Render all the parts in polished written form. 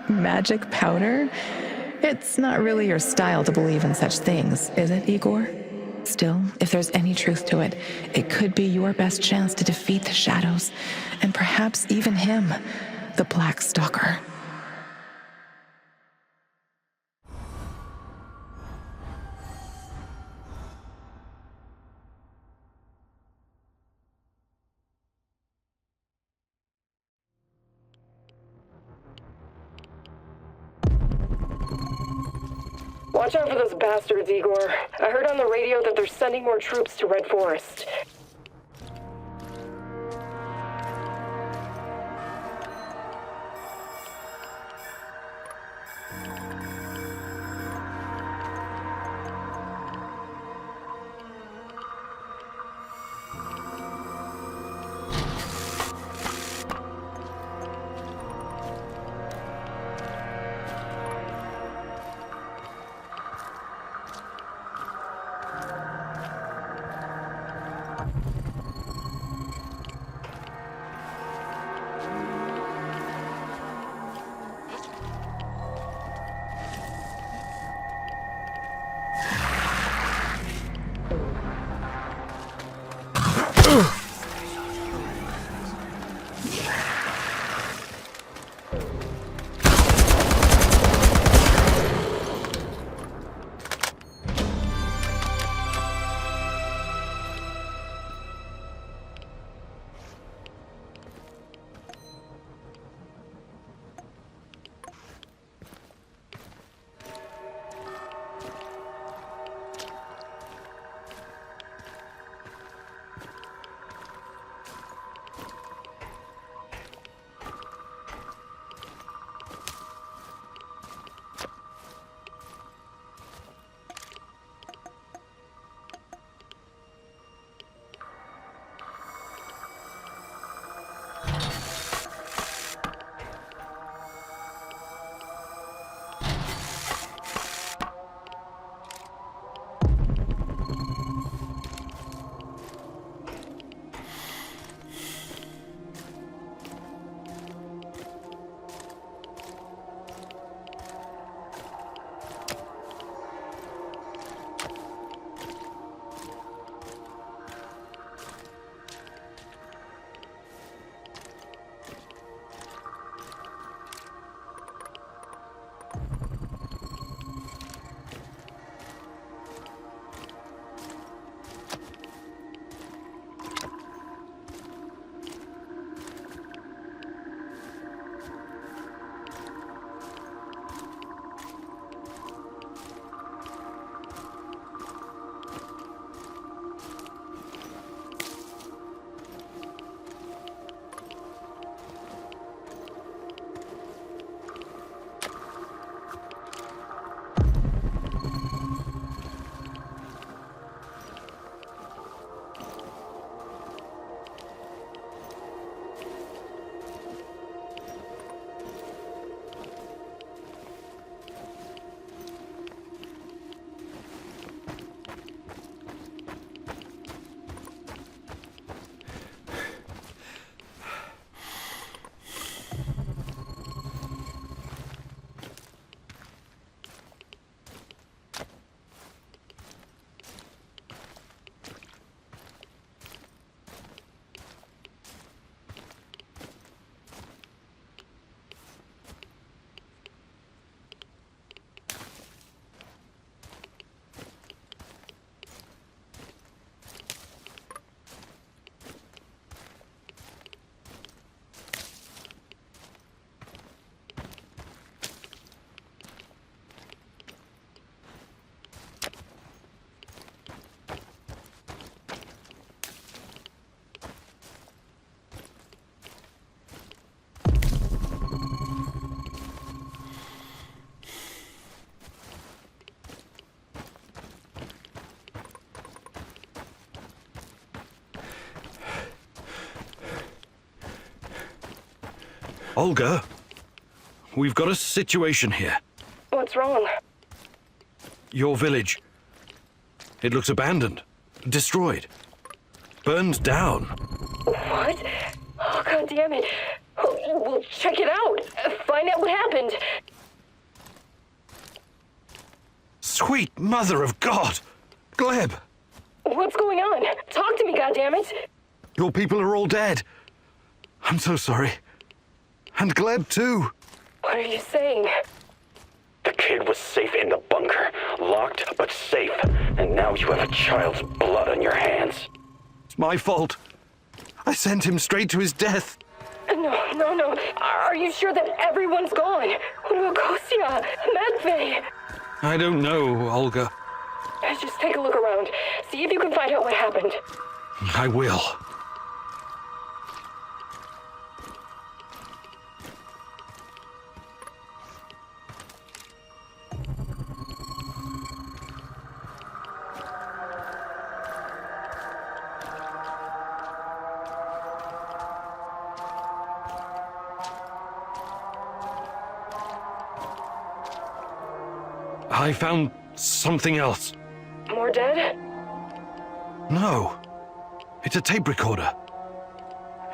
Magic powder? It's not really your style to believe in such things, is it, Igor? Still, if there's any truth to it, it could be your best chance to defeat the shadows, and perhaps even him, the Black Stalker. Watch out for those bastards, Igor. I heard on the radio that they're sending more troops to Red Forest. Olga, we've got a situation here. What's wrong? Your village. It looks abandoned, destroyed, burned down. What? Oh, God damn it. We'll check it out. Find out what happened. Sweet mother of God! Gleb! What's going on? Talk to me, goddammit. Your people are all dead. I'm so sorry. And Gleb, too. What are you saying? The kid was safe in the bunker. Locked, but safe. And now you have a child's blood on your hands. It's my fault. I sent him straight to his death. No. Are you sure that everyone's gone? What about Kostya? Matvey? I don't know, Olga. Just take a look around. See if you can find out what happened. I will. I found something else. More dead? No. It's a tape recorder.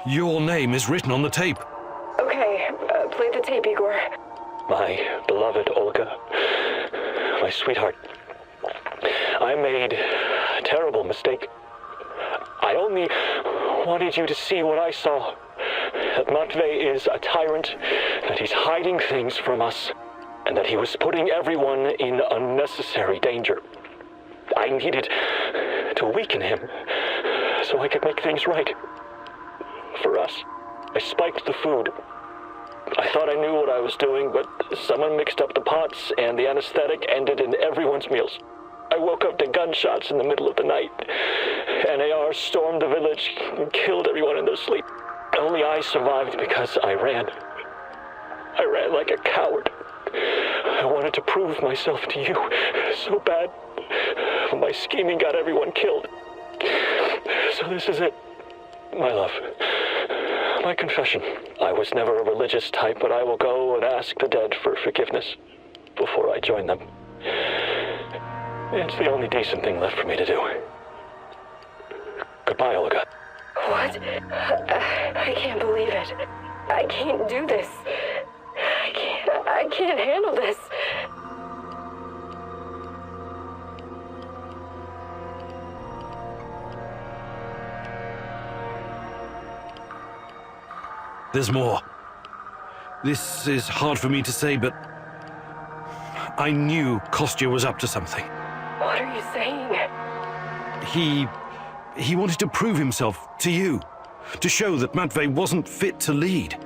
Your name is written on the tape. Okay, play the tape, Igor. My beloved Olga, my sweetheart, I made a terrible mistake. I only wanted you to see what I saw. That Matvey is a tyrant, that he's hiding things from us, and that he was putting everyone in unnecessary danger. I needed to weaken him so I could make things right. For us, I spiked the food. I thought I knew what I was doing, but someone mixed up the pots and the anesthetic ended in everyone's meals. I woke up to gunshots in the middle of the night. NAR stormed the village and killed everyone in their sleep. Only I survived because I ran. I ran like a coward. I wanted to prove myself to you so bad. My scheming got everyone killed. So this is it, my love. My confession. I was never a religious type, but I will go and ask the dead for forgiveness before I join them. It's the only decent thing left for me to do. Goodbye, Olga. What? I can't believe it. I can't do this. I can't handle this. There's more. This is hard for me to say, but I knew Kostya was up to something. What are you saying? He wanted to prove himself to you, to show that Matvey wasn't fit to lead.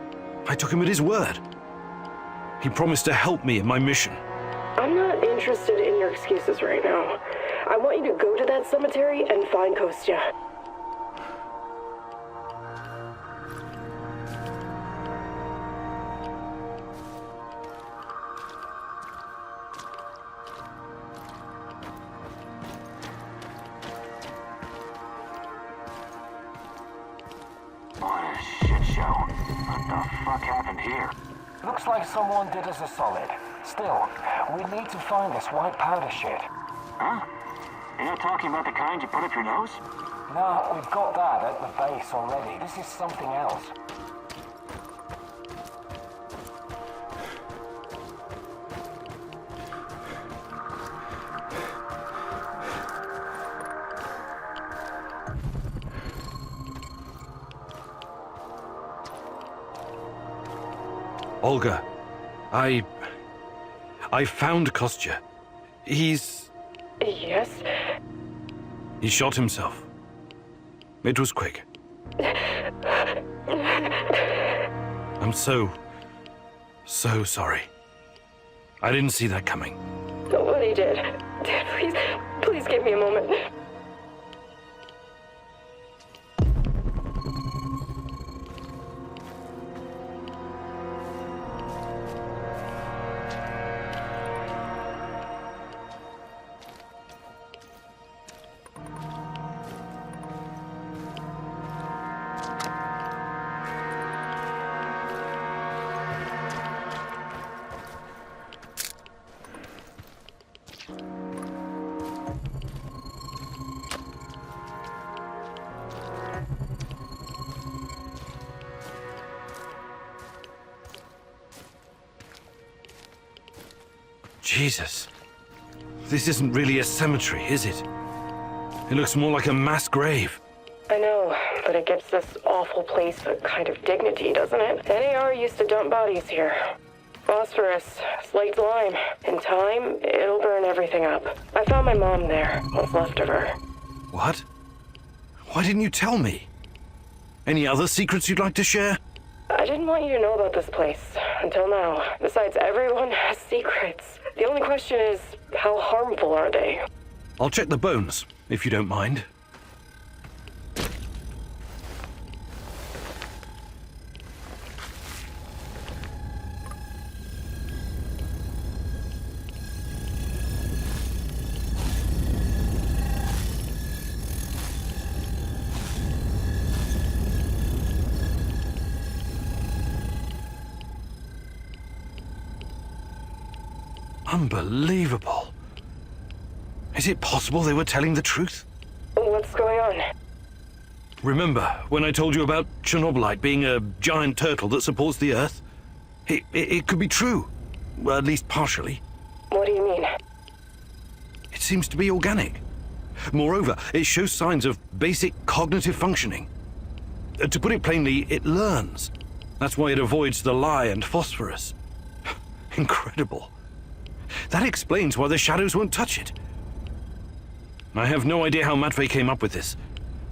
I took him at his word. He promised to help me in my mission. I'm not interested in your excuses right now. I want you to go to that cemetery and find Kostya. What a shit show. What the fuck happened here? Looks like someone did us a solid. Still, we need to find this white powder shit. Huh? You're not talking about the kind you put up your nose? No, we've got that at the base already. This is something else. Olga, I found Kostya. Yes? He shot himself. It was quick. I'm so sorry. I didn't see that coming. Nobody did. Dad, please give me a moment. Jesus. This isn't really a cemetery, is it? It looks more like a mass grave. I know, but it gives this awful place a kind of dignity, doesn't it? NAR used to dump bodies here. Phosphorus, slaked lime. In time, it'll burn everything up. I found my mom there, what's left of her. What? Why didn't you tell me? Any other secrets you'd like to share? I didn't want you to know about this place, until now. Besides, everyone has secrets. The only question is, how harmful are they? I'll check the bones, if you don't mind. Unbelievable. Is it possible they were telling the truth? What's going on? Remember when I told you about Chernobylite being a giant turtle that supports the Earth? It could be true. Well, at least partially. What do you mean? It seems to be organic. Moreover, it shows signs of basic cognitive functioning. To put it plainly, it learns. That's why it avoids the lye and phosphorus. Incredible. That explains why the shadows won't touch it. I have no idea how Matvey came up with this,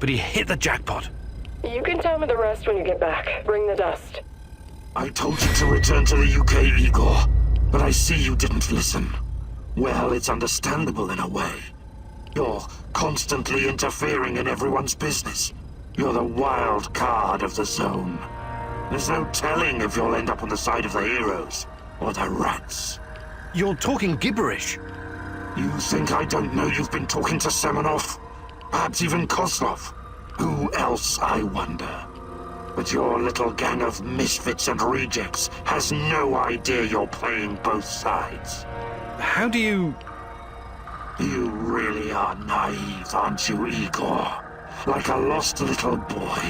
but he hit the jackpot. You can tell me the rest when you get back. Bring the dust. I told you to return to the UK, Igor, but I see you didn't listen. Well, it's understandable in a way. You're constantly interfering in everyone's business. You're the wild card of the zone. There's no telling if you'll end up on the side of the heroes or the rats. You're talking gibberish. You think I don't know you've been talking to Semenov? Perhaps even Kozlov? Who else, I wonder? But your little gang of misfits and rejects has no idea you're playing both sides. How do you... You really are naive, aren't you, Igor? Like a lost little boy.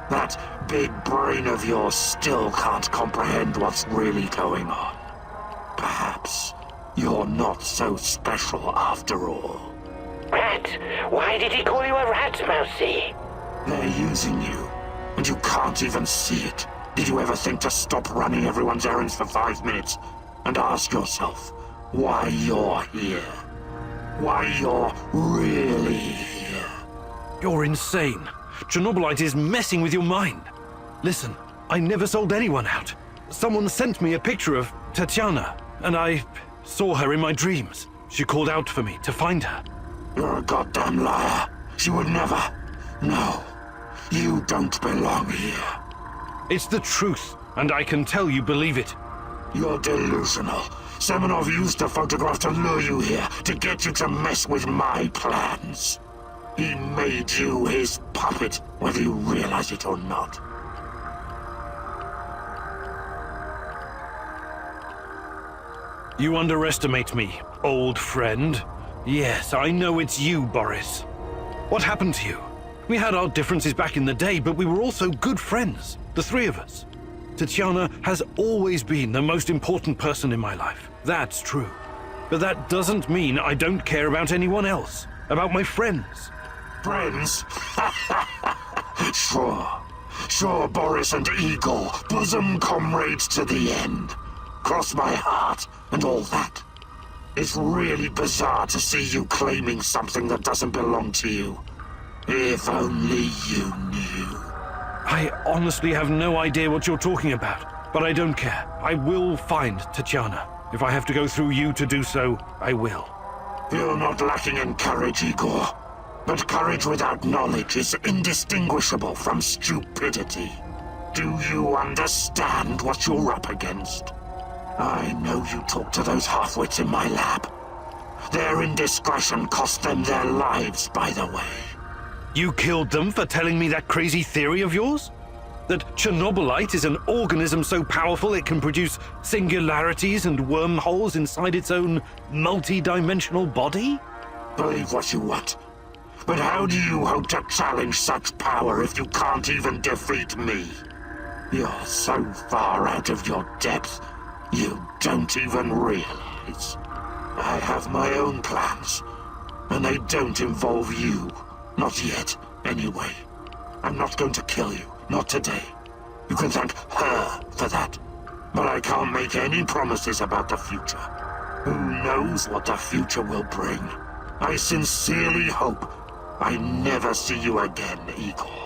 That big brain of yours still can't comprehend what's really going on. Perhaps you're not so special after all. Rat? Why did he call you a rat, Mousy? They're using you, and you can't even see it. Did you ever think to stop running everyone's errands for 5 minutes and ask yourself why you're here? Why you're really here? You're insane. Chernobylite is messing with your mind. Listen, I never sold anyone out. Someone sent me a picture of Tatyana, and I saw her in my dreams. She called out for me to find her. You're a goddamn liar. She would never. No, you don't belong here. It's the truth, and I can tell you believe it. You're delusional. Semenov used a photograph to lure you here, to get you to mess with my plans. He made you his puppet, whether you realize it or not. You underestimate me, old friend. Yes, I know it's you, Boris. What happened to you? We had our differences back in the day, but we were also good friends, the three of us. Tatyana has always been the most important person in my life. That's true. But that doesn't mean I don't care about anyone else, about my friends. Friends? Sure, Boris and Igor, bosom comrades to the end. Cross my heart and all that. It's really bizarre to see you claiming something that doesn't belong to you. If only you knew. I honestly have no idea what you're talking about, but I don't care. I will find Tatyana. If I have to go through you to do so, I will. You're not lacking in courage, Igor. But courage without knowledge is indistinguishable from stupidity. Do you understand what you're up against? I know you talk to those half-wits in my lab. Their indiscretion cost them their lives, by the way. You killed them for telling me that crazy theory of yours? That Chernobylite is an organism so powerful it can produce singularities and wormholes inside its own multi-dimensional body? Believe what you want. But how do you hope to challenge such power if you can't even defeat me? You're so far out of your depth, you don't even realize. I have my own plans, and they don't involve you. Not yet, anyway. I'm not going to kill you, not today. You can thank her for that. But I can't make any promises about the future. Who knows what the future will bring? I sincerely hope I never see you again, Igor.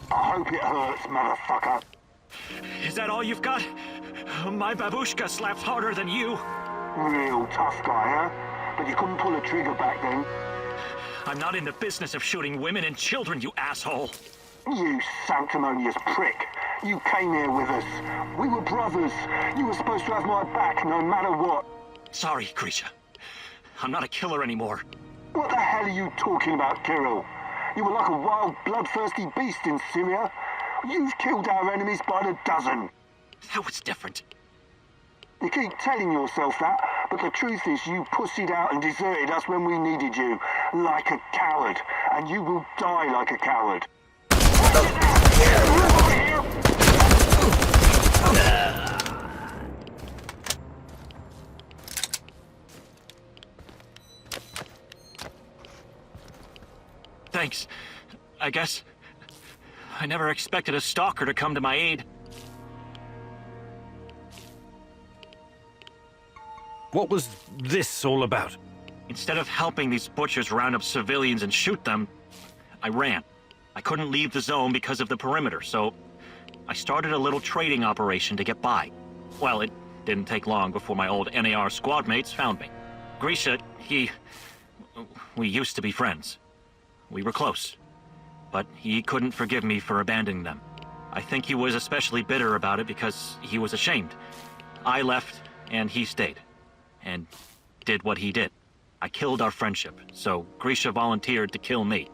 I hope it hurts, motherfucker. Is that all you've got? My babushka slaps harder than you. Real tough guy, huh? But you couldn't pull a trigger back then. I'm not in the business of shooting women and children, you asshole. You sanctimonious prick. You came here with us. We were brothers. You were supposed to have my back no matter what. Sorry, Grisha. I'm not a killer anymore. What the hell are you talking about, Kirill? You were like a wild, bloodthirsty beast in Syria. You've killed our enemies by the dozen. That was different. You keep telling yourself that, but the truth is you pussied out and deserted us when we needed you. Like a coward. And you will die like a coward. Thanks. I guess I never expected a stalker to come to my aid. What was this all about? Instead of helping these butchers round up civilians and shoot them, I ran. I couldn't leave the zone because of the perimeter, so I started a little trading operation to get by. Well, it didn't take long before my old NAR squad mates found me. Grisha, we used to be friends. We were close, but he couldn't forgive me for abandoning them. I think he was especially bitter about it because he was ashamed. I left, and he stayed, and did what he did. I killed our friendship, so Grisha volunteered to kill me.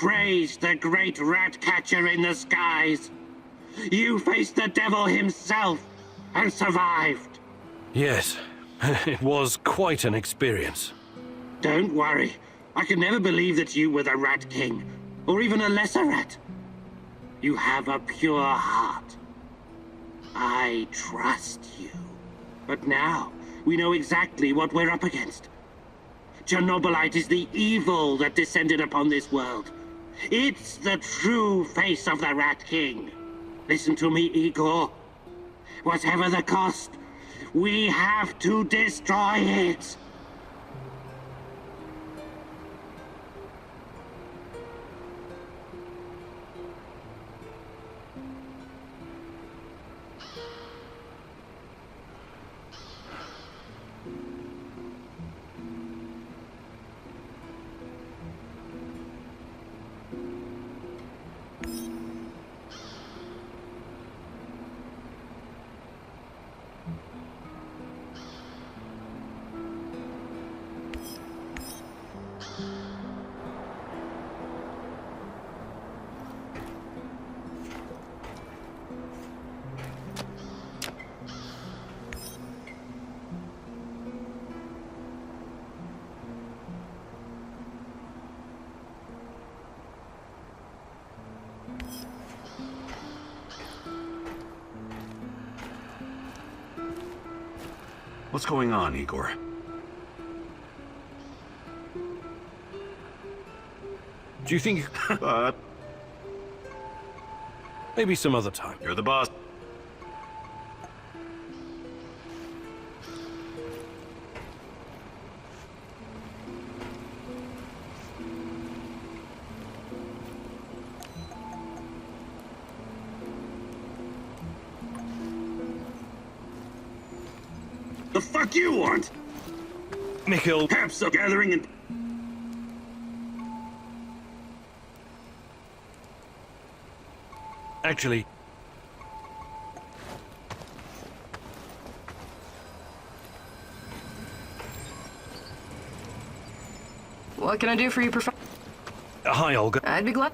praised the great rat catcher in the skies. You faced the devil himself and survived. Yes, it was quite an experience. Don't worry. I could never believe that you were the Rat King, or even a lesser rat. You have a pure heart. I trust you. But now, we know exactly what we're up against. Chernobylite is the evil that descended upon this world. It's the true face of the Rat King. Listen to me, Igor. Whatever the cost, we have to destroy it. What's going on, Igor? Do you think... But maybe some other time. you're the boss. The fuck you want? Mikhail... Perhaps a gathering and... Actually... What can I do for you, Hi, Olga. I'd be glad.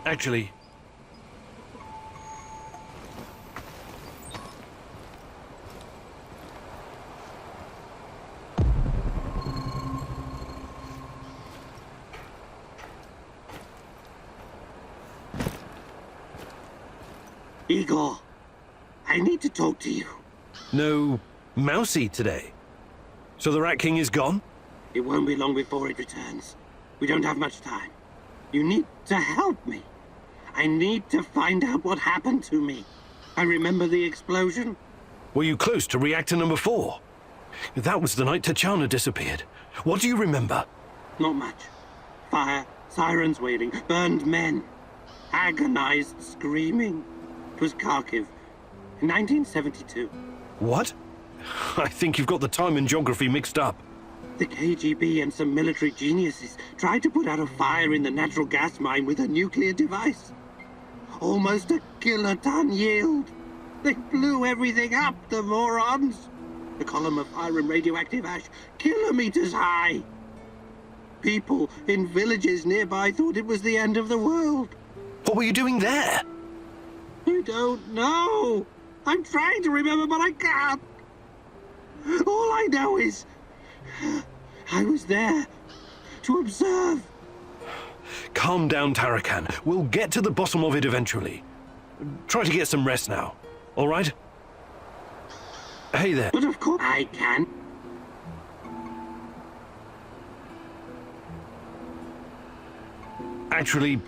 Actually... Igor, I need to talk to you. No mousy today. So the Rat King is gone? It won't be long before it returns. We don't have much time. You need to help me. I need to find out what happened to me. I remember the explosion. Were you close to reactor number 4? That was the night Tatyana disappeared. What do you remember? Not much. Fire, sirens wailing, burned men. Agonized screaming. It was Kharkiv, in 1972. What? I think you've got the time and geography mixed up. The KGB and some military geniuses tried to put out a fire in the natural gas mine with a nuclear device. Almost a kiloton yield. They blew everything up, the morons. A column of fire and radioactive ash, kilometers high. People in villages nearby thought it was the end of the world. What were you doing there? I don't know. I'm trying to remember, but I can't. All I know is I was there to observe. Calm down, Tarakan. We'll get to the bottom of it eventually. Try to get some rest now, all right? Hey there. But of course I can. Actually...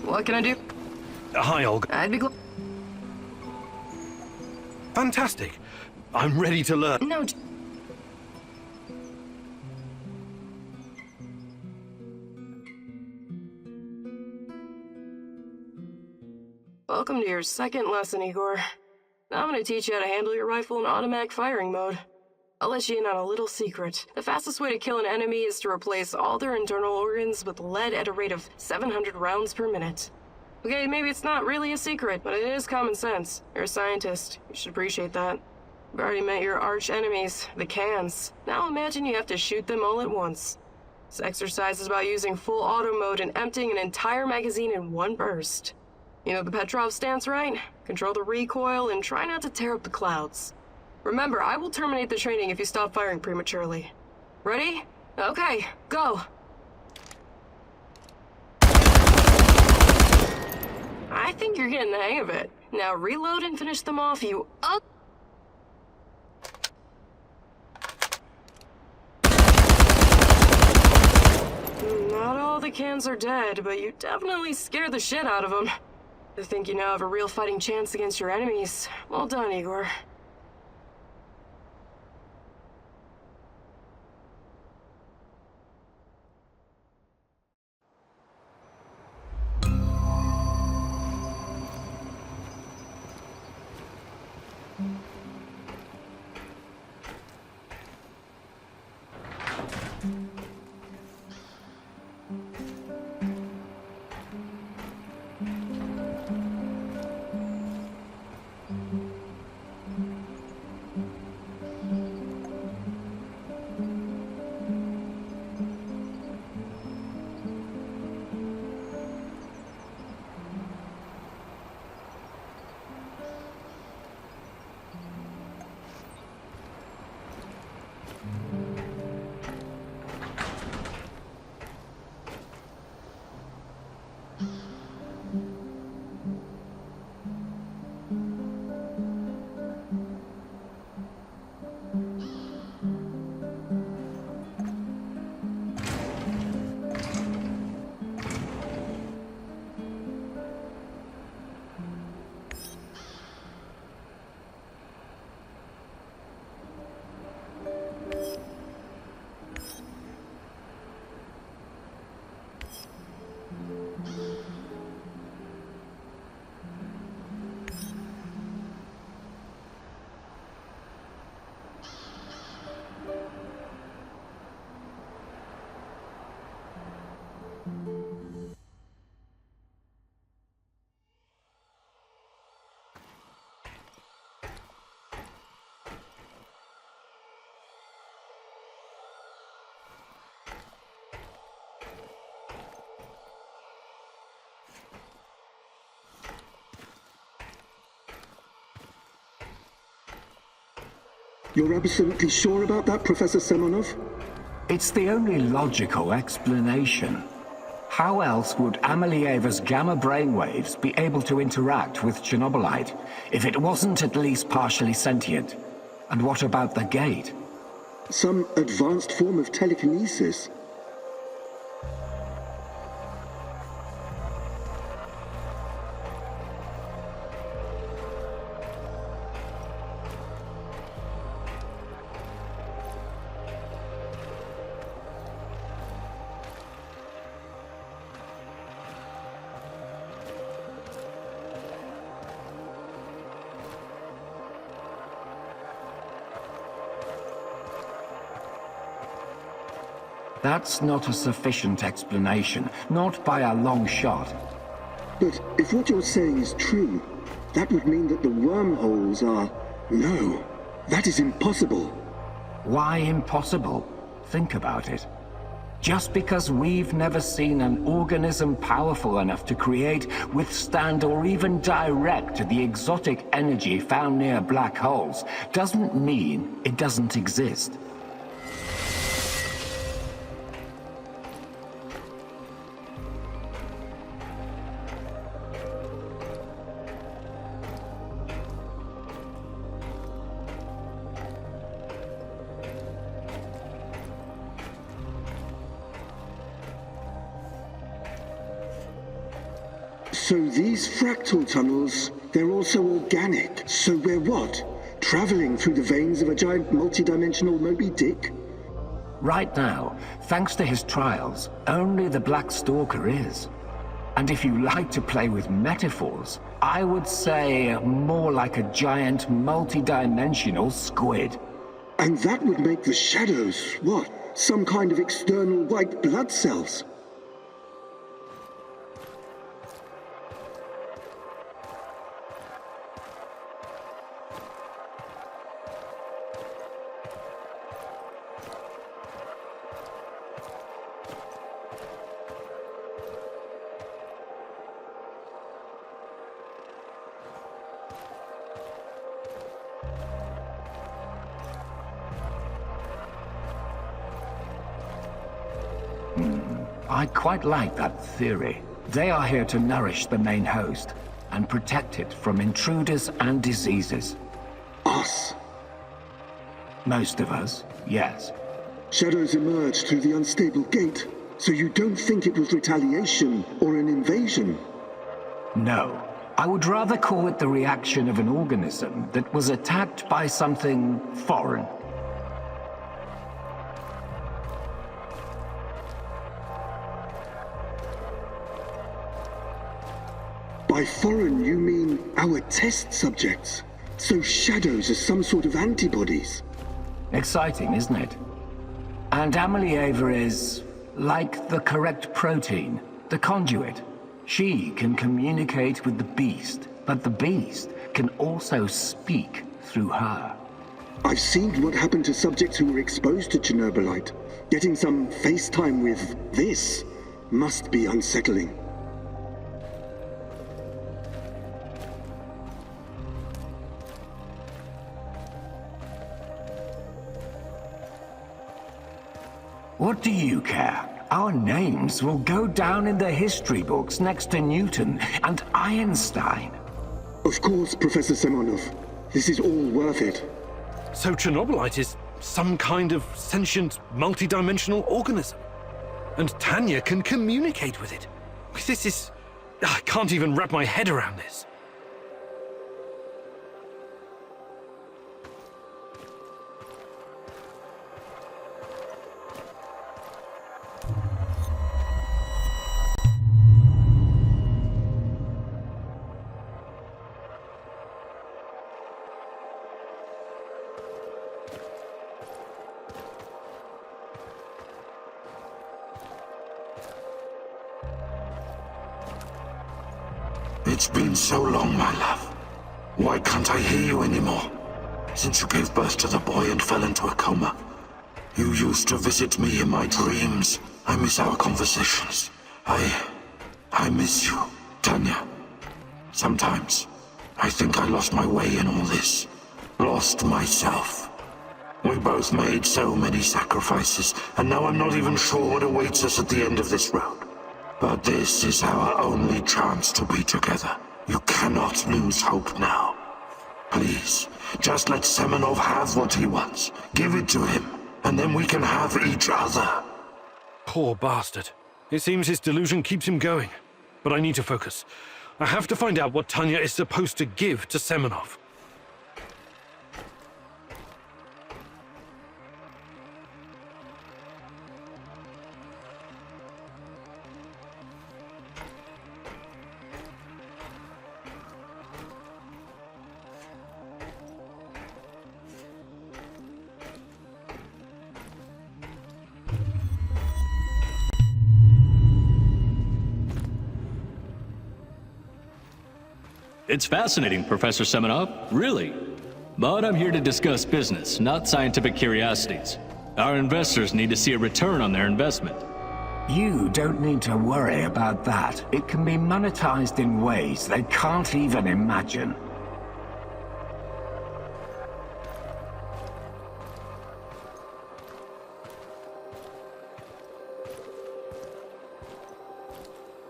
What can I do? Hi, Olga. I'd be glad. Fantastic. I'm ready to learn. No. Welcome to your second lesson, Igor. Now I'm gonna teach you how to handle your rifle in automatic firing mode. I'll let you in on a little secret. The fastest way to kill an enemy is to replace all their internal organs with lead at a rate of 700 rounds per minute. Okay, maybe it's not really a secret, but it is common sense. You're a scientist. You should appreciate that. You've already met your arch enemies, the cans. Now imagine you have to shoot them all at once. This exercise is about using full auto mode and emptying an entire magazine in one burst. You know the Petrov stance, right? Control the recoil and try not to tear up the clouds. Remember, I will terminate the training if you stop firing prematurely. Ready? Okay, go! I think you're getting the hang of it. Now reload and finish them off, you up. Not all the cans are dead, but you definitely scared the shit out of them. I think you now have a real fighting chance against your enemies. Well done, Igor. You're absolutely sure about that, Professor Semonov? It's the only logical explanation. How else would Amelieva's gamma brainwaves be able to interact with Chernobylite if it wasn't at least partially sentient? And what about the gate? Some advanced form of telekinesis. That's not a sufficient explanation, not by a long shot. But if what you're saying is true, that would mean that the wormholes are... No, that is impossible. Why impossible? Think about it. Just because we've never seen an organism powerful enough to create, withstand, or even direct the exotic energy found near black holes, doesn't mean it doesn't exist. So these fractal tunnels, they're also organic. So we're what? Traveling through the veins of a giant multidimensional Moby Dick? Right now, thanks to his trials, only the Black Stalker is. And if you like to play with metaphors, I would say more like a giant multidimensional squid. And that would make the shadows, what? Some kind of external white blood cells? I quite like that theory. They are here to nourish the main host and protect it from intruders and diseases. Us? Most of us, yes. Shadows emerged through the unstable gate, so you don't think it was retaliation or an invasion? No. I would rather call it the reaction of an organism that was attacked by something foreign. By foreign, you mean our test subjects? So shadows are some sort of antibodies? Exciting, isn't it? And Amelieva is like the correct protein, the conduit. She can communicate with the beast, but the beast can also speak through her. I've seen what happened to subjects who were exposed to Chernobylite. Getting some FaceTime with this must be unsettling. What do you care? Our names will go down in the history books next to Newton and Einstein. Of course, Professor Semonov. This is all worth it. So Chernobylite is some kind of sentient, multi-dimensional organism. And Tanya can communicate with it. This is... I can't even wrap my head around this. It's been so long, my love. Why can't I hear you anymore? Since you gave birth to the boy and fell into a coma. You used to visit me in my dreams. I miss our conversations. I miss you, Tanya. Sometimes, I think I lost my way in all this. Lost myself. We both made so many sacrifices, and now I'm not even sure what awaits us at the end of this road. But this is our only chance to be together. You cannot lose hope now. Please, just let Semenov have what he wants. Give it to him, and then we can have each other. Poor bastard. It seems his delusion keeps him going. But I need to focus. I have to find out what Tanya is supposed to give to Semenov. It's fascinating, Professor Semenov, really. But I'm here to discuss business, not scientific curiosities. Our investors need to see a return on their investment. You don't need to worry about that. It can be monetized in ways they can't even imagine.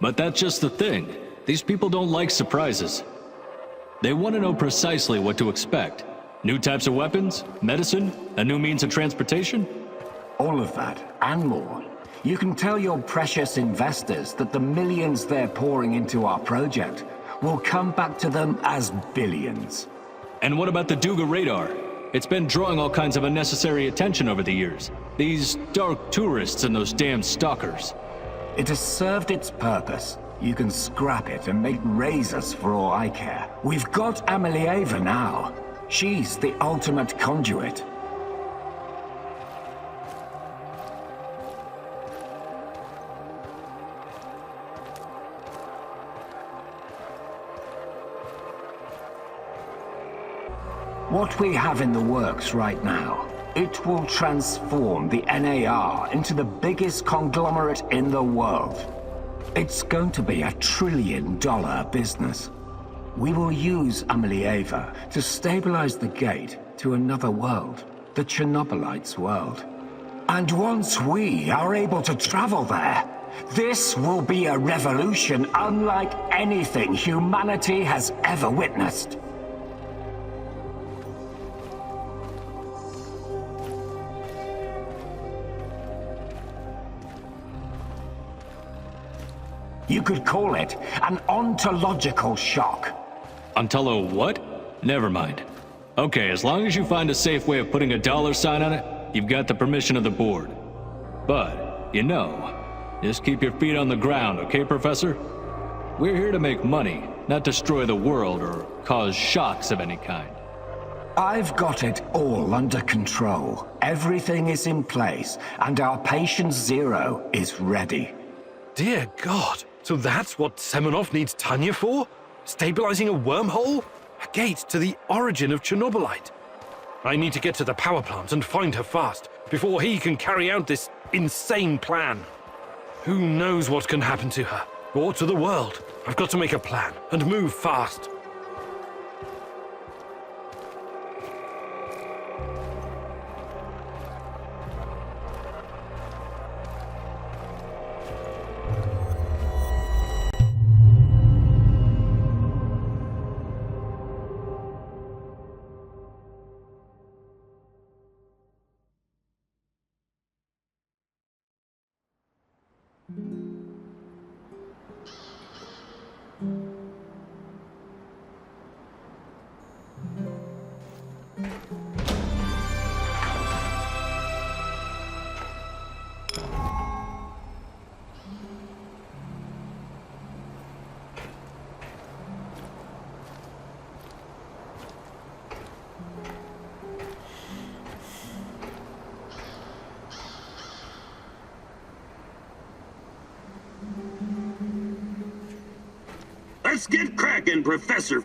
But that's just the thing. These people don't like surprises. They want to know precisely what to expect. New types of weapons, medicine, a new means of transportation? All of that, and more. You can tell your precious investors that the millions they're pouring into our project will come back to them as billions. And what about the Duga radar? It's been drawing all kinds of unnecessary attention over the years. These dark tourists and those damn stalkers. It has served its purpose. You can scrap it and make razors for all I care. We've got Amelieva now. She's the ultimate conduit. What we have in the works right now, it will transform the NAR into the biggest conglomerate in the world. It's going to be $1 trillion business. We will use Amelieva to stabilize the gate to another world, the Chernobylite's world. And once we are able to travel there, This will be a revolution unlike anything humanity has ever witnessed. You could call it an ontological shock. Ontolo what? Never mind. Okay, as long as you find a safe way of putting a dollar sign on it, you've got the permission of the board. But, you know, just keep your feet on the ground, okay, Professor? We're here to make money, not destroy the world or cause shocks of any kind. I've got it all under control. Everything is in place, and our patient zero is ready. Dear God, so that's what Semenov needs Tanya for? Stabilizing a wormhole? A gate to the origin of Chernobylite. I need to get to the power plant and find her fast, before he can carry out this insane plan. Who knows what can happen to her, or to the world? I've got to make a plan, and move fast. Let's get cracking, Professor.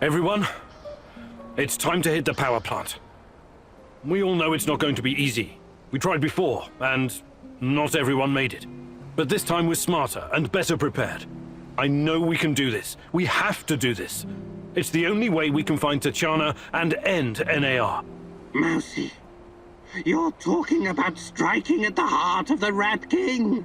Everyone, it's time to hit the power plant. We all know it's not going to be easy. We tried before, and not everyone made it. But this time we're smarter and better prepared. I know we can do this. We have to do this. It's the only way we can find Tatyana and end NAR. Mousy, you're talking about striking at the heart of the Rat King.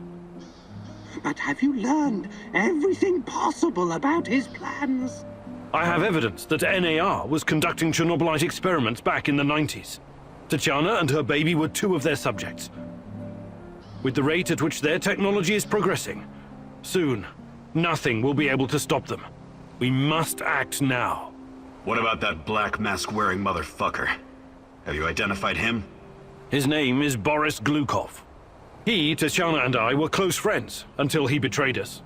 But have you learned everything possible about his plans? I have evidence that NAR was conducting Chernobylite experiments back in the 90s. Tatyana and her baby were two of their subjects. With the rate at which their technology is progressing, soon, nothing will be able to stop them. We must act now. What about that black mask-wearing motherfucker? Have you identified him? His name is Boris Glukov. He, Tatyana, and I were close friends until he betrayed us.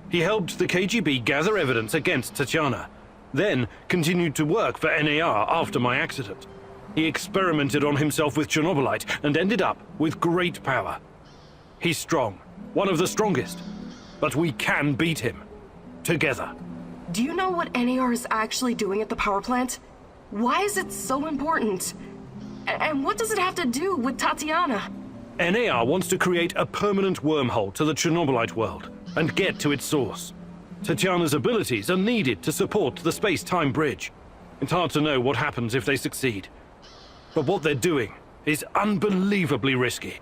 He helped the KGB gather evidence against Tatyana, then continued to work for NAR after my accident. He experimented on himself with Chernobylite and ended up with great power. He's strong, one of the strongest, but we can beat him. Together. Do you know what NAR is actually doing at the power plant? Why is it so important? And what does it have to do with Tatyana? NAR wants to create a permanent wormhole to the Chernobylite world and get to its source. Tatyana's abilities are needed to support the space-time bridge. It's hard to know what happens if they succeed. But what they're doing is unbelievably risky.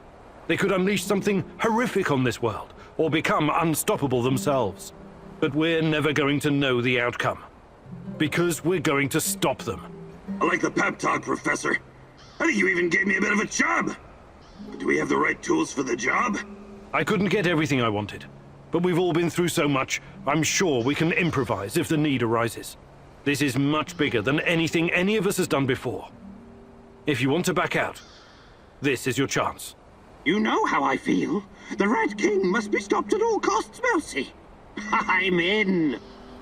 They could unleash something horrific on this world, or become unstoppable themselves. But we're never going to know the outcome. Because we're going to stop them. I like the pep talk, Professor. I think you even gave me a bit of a job. But do we have the right tools for the job? I couldn't get everything I wanted. But we've all been through so much, I'm sure we can improvise if the need arises. This is much bigger than anything any of us has done before. If you want to back out, this is your chance. You know how I feel. The Rat King must be stopped at all costs, Mousy. I'm in.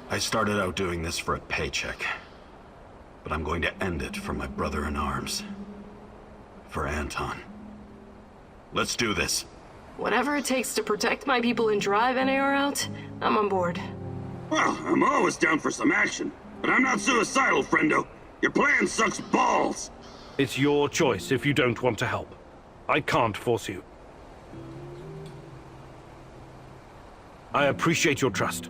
I started out doing this for a paycheck. But I'm going to end it for my brother in arms. For Anton. Let's do this. Whatever it takes to protect my people and drive NAR out, I'm on board. Well, I'm always down for some action. But I'm not suicidal, friendo. Your plan sucks balls. It's your choice if you don't want to help. I can't force you. I appreciate your trust.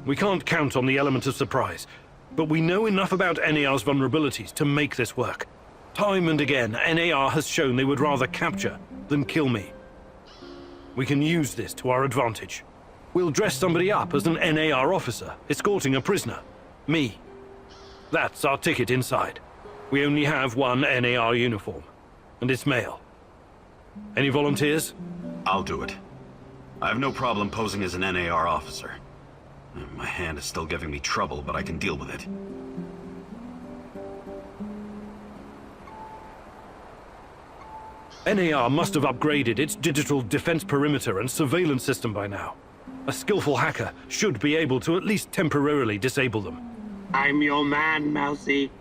We can't count on the element of surprise, but we know enough about NAR's vulnerabilities to make this work. Time and again, NAR has shown they would rather capture than kill me. We can use this to our advantage. We'll dress somebody up as an NAR officer, escorting a prisoner. Me. That's our ticket inside. We only have one NAR uniform, and it's male. Any volunteers? I'll do it. I have no problem posing as an NAR officer. My hand is still giving me trouble, but I can deal with it. NAR must have upgraded its digital defense perimeter and surveillance system by now. A skillful hacker should be able to at least temporarily disable them. I'm your man, Mousy.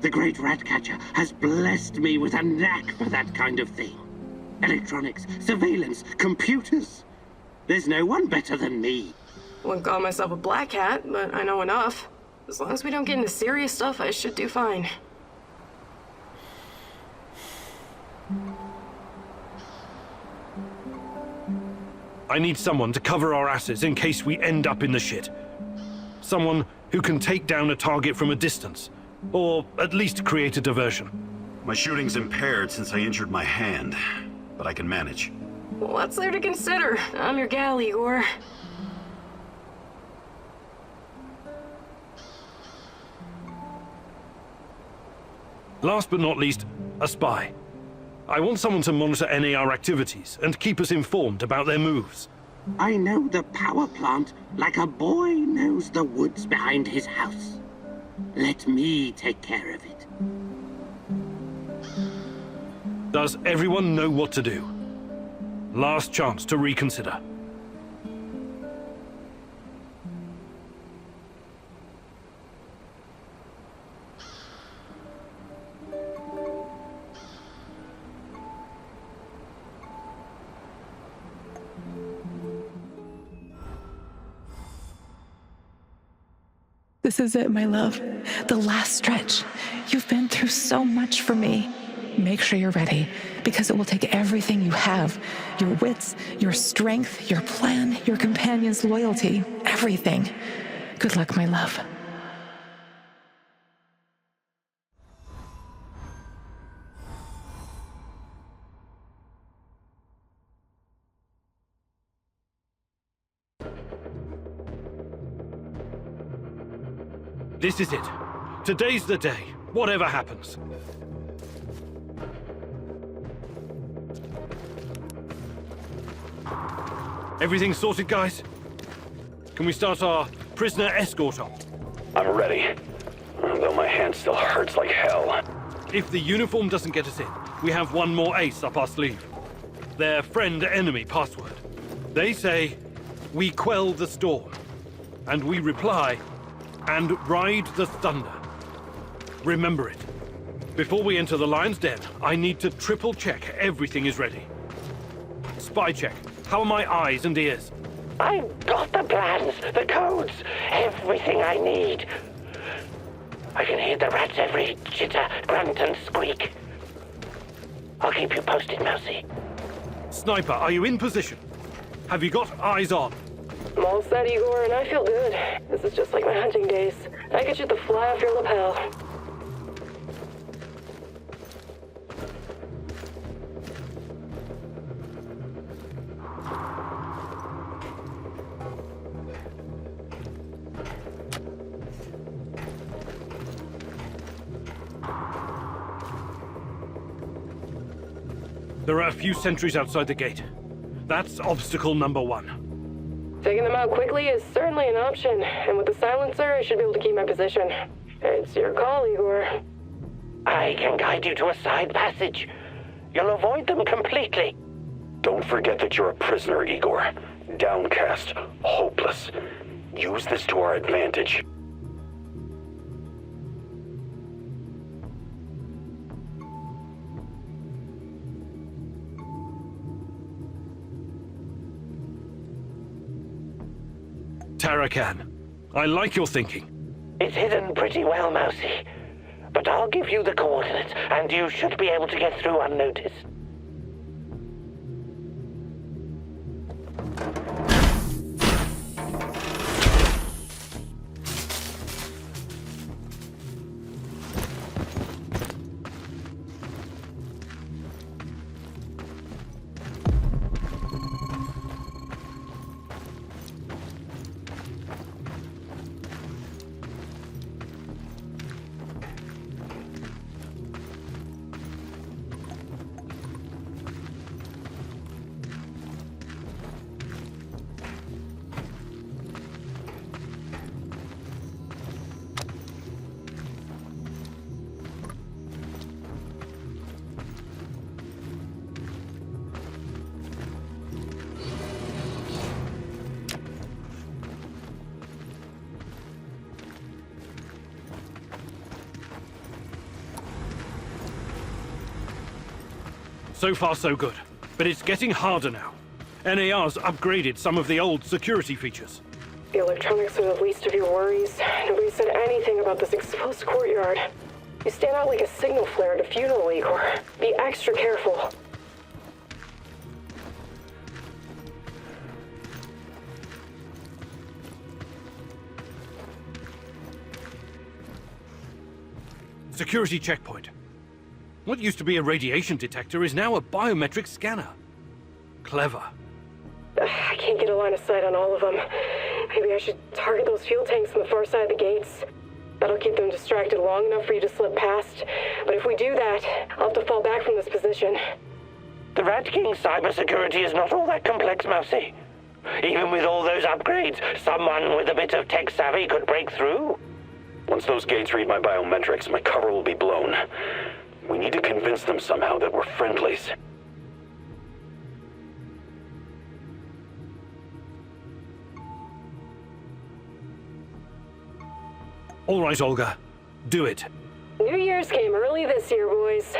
The great Ratcatcher has blessed me with a knack for that kind of thing. Electronics, surveillance, computers. There's no one better than me. Wouldn't call myself a black hat, but I know enough. As long as we don't get into serious stuff, I should do fine. I need someone to cover our asses in case we end up in the shit. Someone who can take down a target from a distance, or at least create a diversion. My shooting's impaired since I injured my hand, but I can manage. What's there to consider? I'm your gal, Igor. Last but not least, a spy. I want someone to monitor NAR activities and keep us informed about their moves. I know the power plant like a boy knows the woods behind his house. Let me take care of it. Does everyone know what to do? Last chance to reconsider. This is it, my love. The last stretch. You've been through so much for me. Make sure you're ready, because it will take everything you have. Your wits, your strength, your plan, your companion's loyalty, everything. Good luck, my love. This is it. Today's the day, whatever happens. Everything sorted, guys? Can we start our prisoner escort on? I'm ready. Though my hand still hurts like hell. If the uniform doesn't get us in, we have one more ace up our sleeve. Their friend-enemy password. They say, we quell the storm. And we reply, and ride the thunder. Remember it. Before we enter the lion's den, I need to triple check everything is ready. Spy check. How are my eyes and ears? I've got the plans, the codes, everything I need. I can hear the rats' every chitter, grunt, and squeak. I'll keep you posted, Mousy. Sniper, are you in position? Have you got eyes on? I'm all set, Igor, and I feel good. This is just like my hunting days. I could shoot the fly off your lapel. There are a few sentries outside the gate. That's obstacle number 1. Taking them out quickly is certainly an option, and with the silencer, I should be able to keep my position. It's your call, Igor. I can guide you to a side passage. You'll avoid them completely. Don't forget that you're a prisoner, Igor. Downcast, hopeless. Use this to our advantage. Tarakan, I like your thinking. It's hidden pretty well, Mousy. But I'll give you the coordinates, and you should be able to get through unnoticed. So far, so good. But it's getting harder now. NAR's upgraded some of the old security features. The electronics are the least of your worries. Nobody said anything about this exposed courtyard. You stand out like a signal flare at a funeral, Igor. Be extra careful. Security checkpoint. What used to be a radiation detector is now a biometric scanner. Clever. I can't get a line of sight on all of them. Maybe I should target those fuel tanks on the far side of the gates. That'll keep them distracted long enough for you to slip past. But if we do that, I'll have to fall back from this position. The Rat King's cybersecurity is not all that complex, Mousy. Even with all those upgrades, someone with a bit of tech savvy could break through. Once those gates read my biometrics, my cover will be blown. We need to convince them somehow that we're friendlies. All right, Olga. Do it. New Year's came early this year, boys.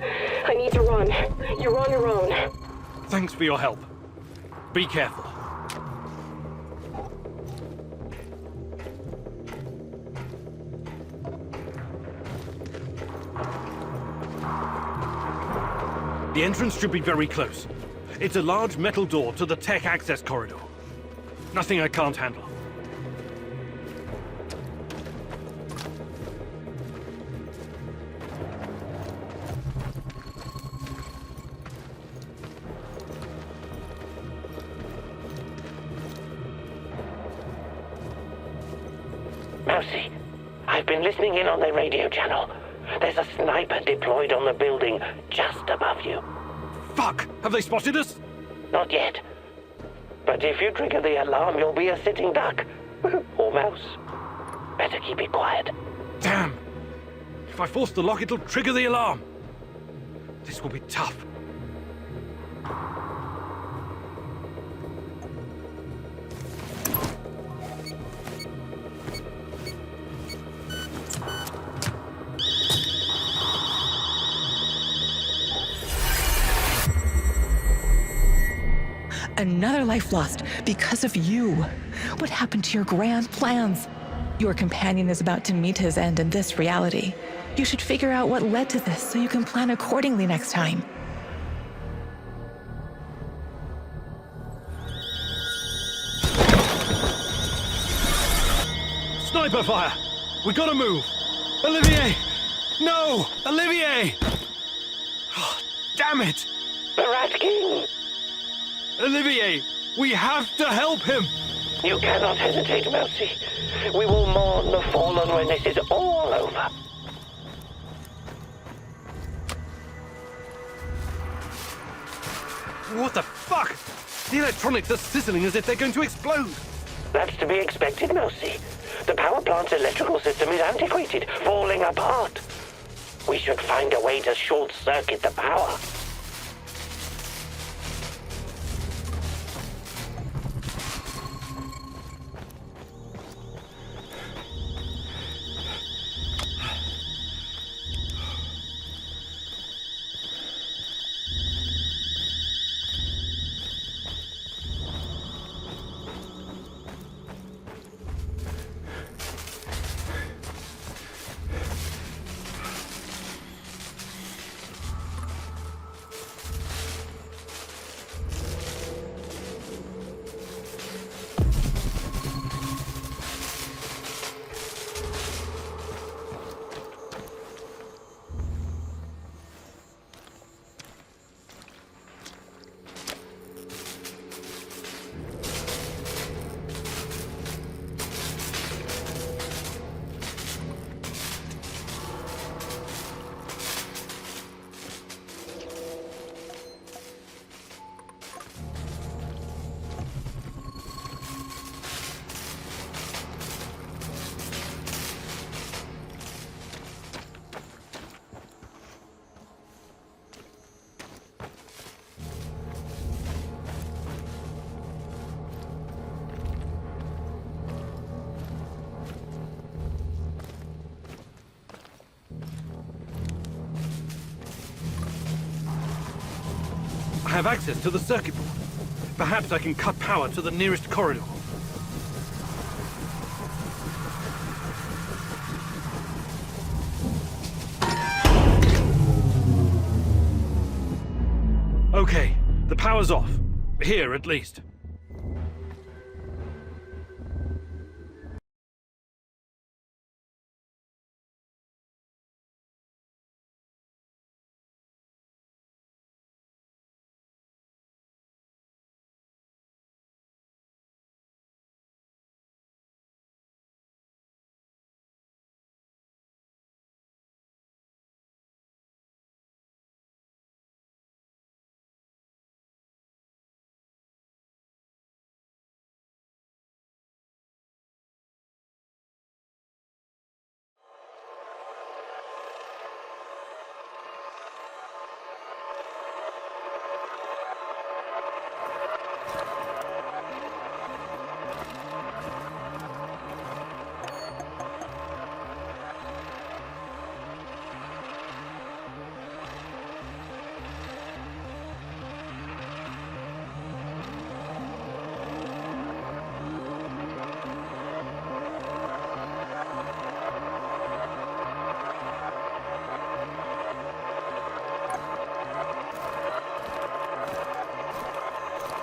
I need to run. You're on your own. Thanks for your help. Be careful. The entrance should be very close. It's a large metal door to the tech access corridor. Nothing I can't handle. Mousy, I've been listening in on their radio channel. There's a sniper deployed on the building just above you. Fuck! Have they spotted us? Not yet. But if you trigger the alarm, you'll be a sitting duck. Or mouse. Better keep it quiet. Damn! If I force the lock, it'll trigger the alarm. This will be tough. Another life lost because of you. What happened to your grand plans? Your companion is about to meet his end in this reality. You should figure out what led to this so you can plan accordingly next time. Sniper fire! We gotta move! Olivier! No! Olivier! Oh, damn it! The Rat King! Olivier! We have to help him! You cannot hesitate, Mousy. We will mourn the fallen when this is all over. What the fuck? The electronics are sizzling as if they're going to explode. That's to be expected, Mousy. The power plant's electrical system is antiquated, falling apart. We should find a way to short-circuit the power. I have access to the circuit board. Perhaps I can cut power to the nearest corridor. Okay, the power's off. Here, at least.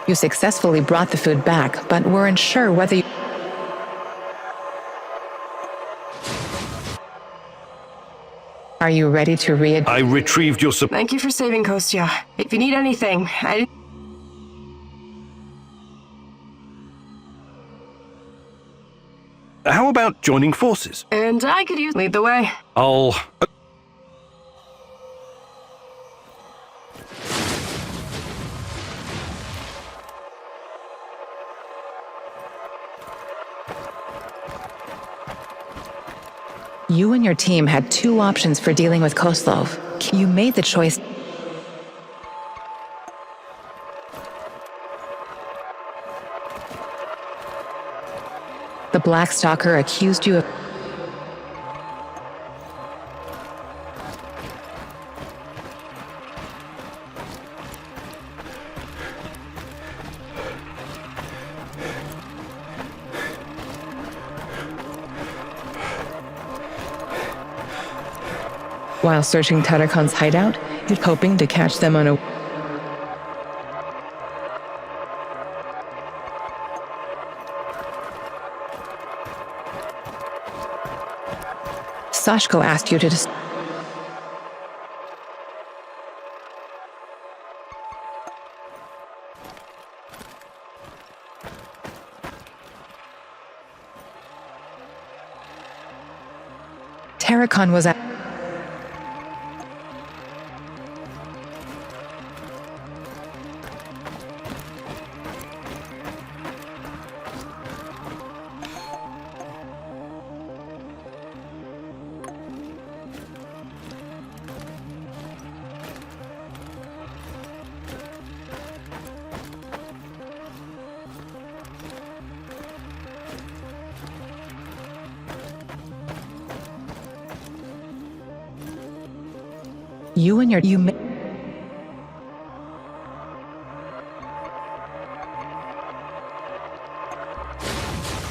You successfully brought the food back, but weren't sure whether you... Are you ready to I retrieved your Thank you for saving Kostya. If you need anything, How about joining forces? And I could lead the way. I'll... You and your team had two options for dealing with Koslov. You made the choice. The Black Stalker accused you of... While searching Tarakan's hideout, hoping to catch them on a... Sashko asked you to... Tarakan was at... You and your...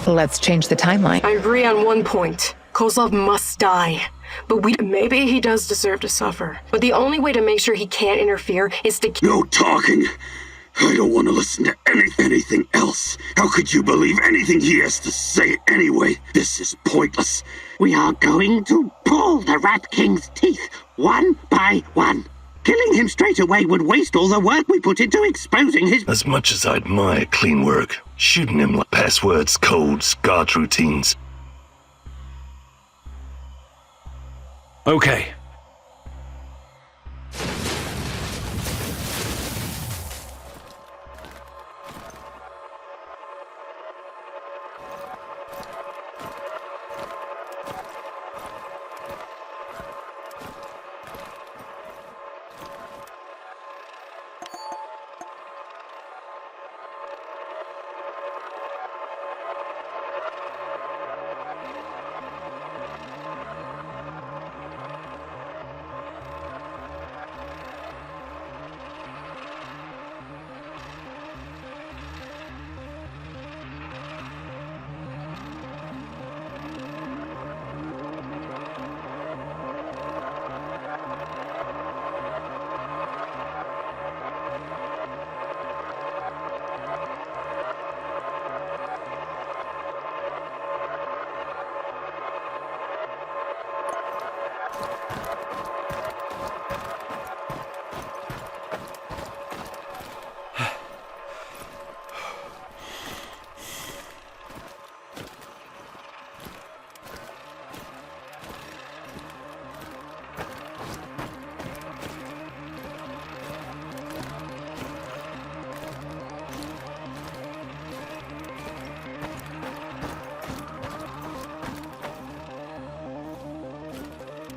Let's change the timeline. I agree on one point. Kozlov must die. But maybe he does deserve to suffer. But the only way to make sure he can't interfere is to... No talking! I don't want to listen to anything else. How could you believe anything he has to say anyway? This is pointless. We are going to pull the Rat King's teeth, one by one. Killing him straight away would waste all the work we put into exposing his... As much as I admire clean work, shooting him like passwords, codes, guard routines. Okay.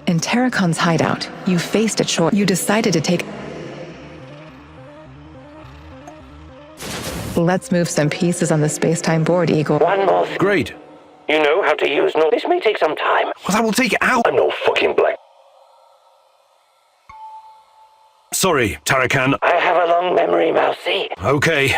In Tarakan's hideout, you faced a choice. You decided to take... Let's move some pieces on the space-time board, Igor. One more thing. Great. You know how to use no. This may take some time. Well, I will take it out. I'm no fucking black. Sorry, Tarakan. I have a long memory, Mousy. Okay.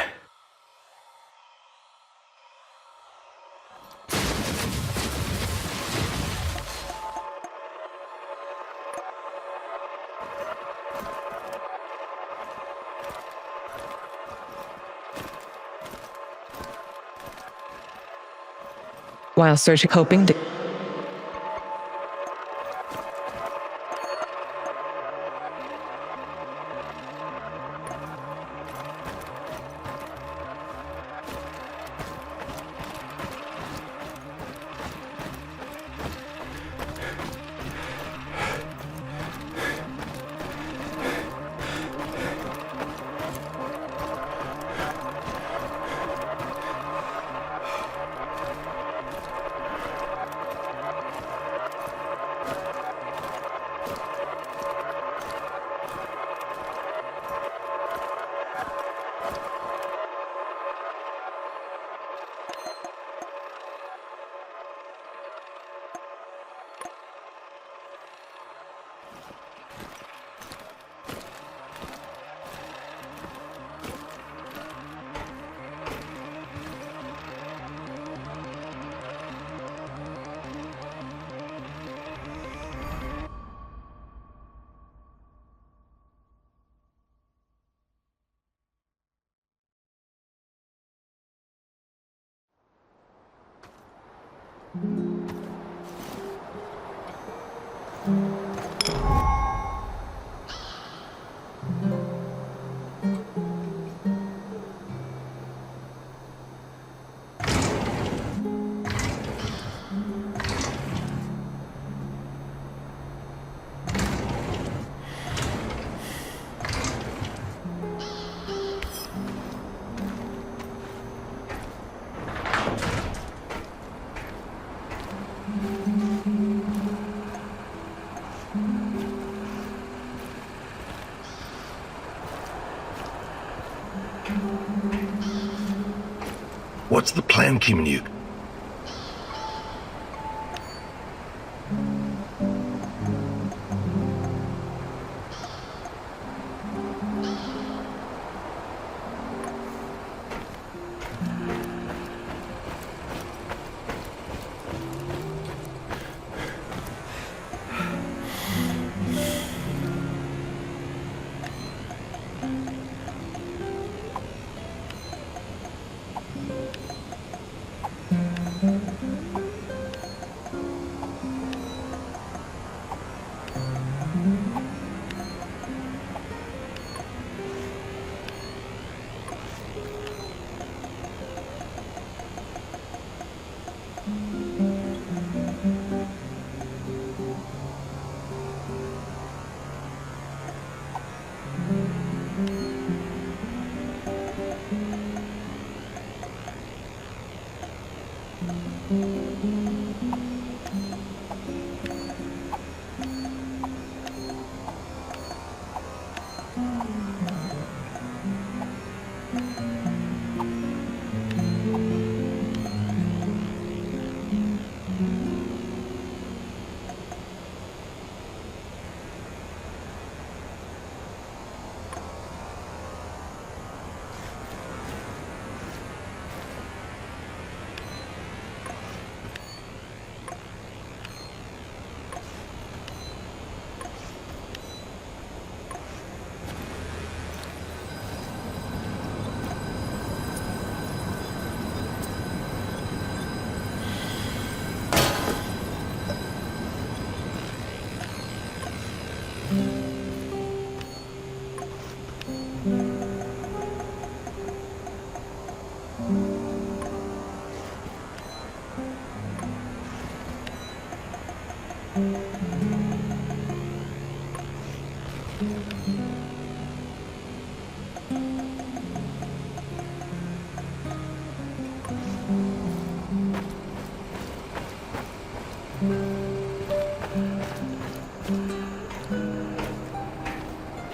while searching, hoping to... What's the plan, Kim?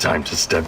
Time to step.